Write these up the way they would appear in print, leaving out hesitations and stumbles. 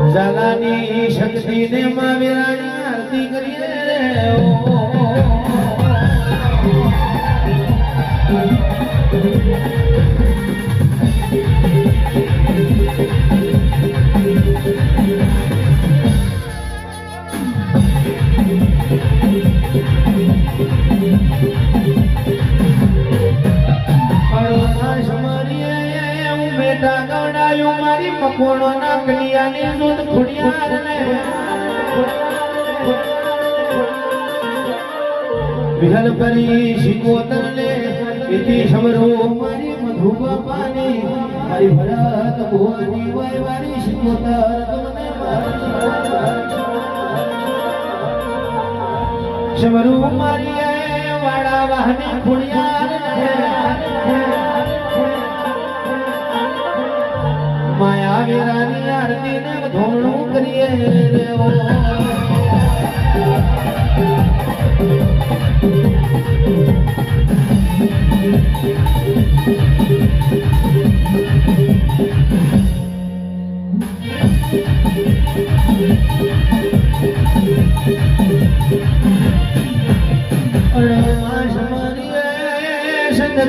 ઝાલાની શક્તિને માં વેરાણી આરતી કરીએ રે મારી મકોણો ના કલિયાની દૂધ ખુડિયાર ને વિહલ પરી શિકોતર ને ઇતિ સમરો મારી મધુબા પાની મારી ભરત ભુવાની વાય વારી શિકોતર તમને સમરો મારી વાડા વાહની ખુડિયાર ને માયા વેરાની આરતી ને ધોણું કરીએ દેવો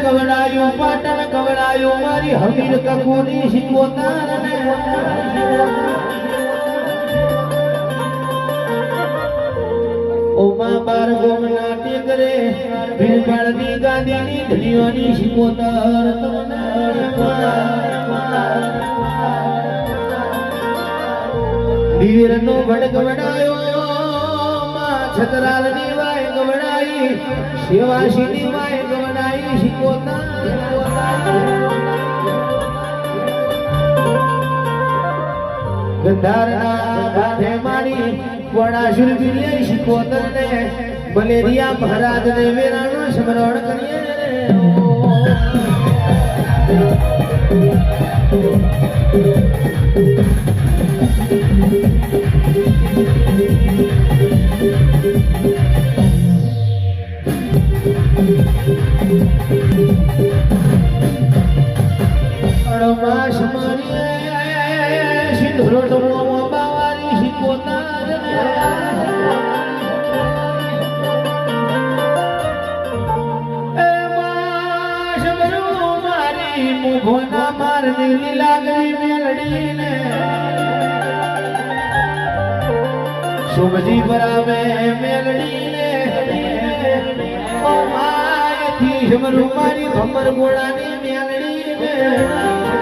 કવડાયું પાટણ કવડાયું મારી હમીર કકુની શિકોતર ને ઓમા બાર ગોમ નાટ્ય કરે ભીડભાડની ગાંધીની ધલીઓની શિકોતર તમને વીરનો ભડ ગવડાયો માં છતરાલની વાય ગવડાઈ સેવાશીની વાય ગવડાઈ શિકોતર ગંધારના ગાંધે મારી વડાસુર ગીરીએ શિકોતર ને બલેરિયા મહારાજ ને વેરાનો સ્મરણ કરીએ અણમાસ મારી સિંધુરો ટોમો બાવારી શિકોતર ને એ માસ બરો મારી મુખોના મારની લીલાગરી મેલડી ને સુમજી પરાવે મેલડી ને ઓ માયથી સમરું મારી ભમર ગોળાની મેલડી ને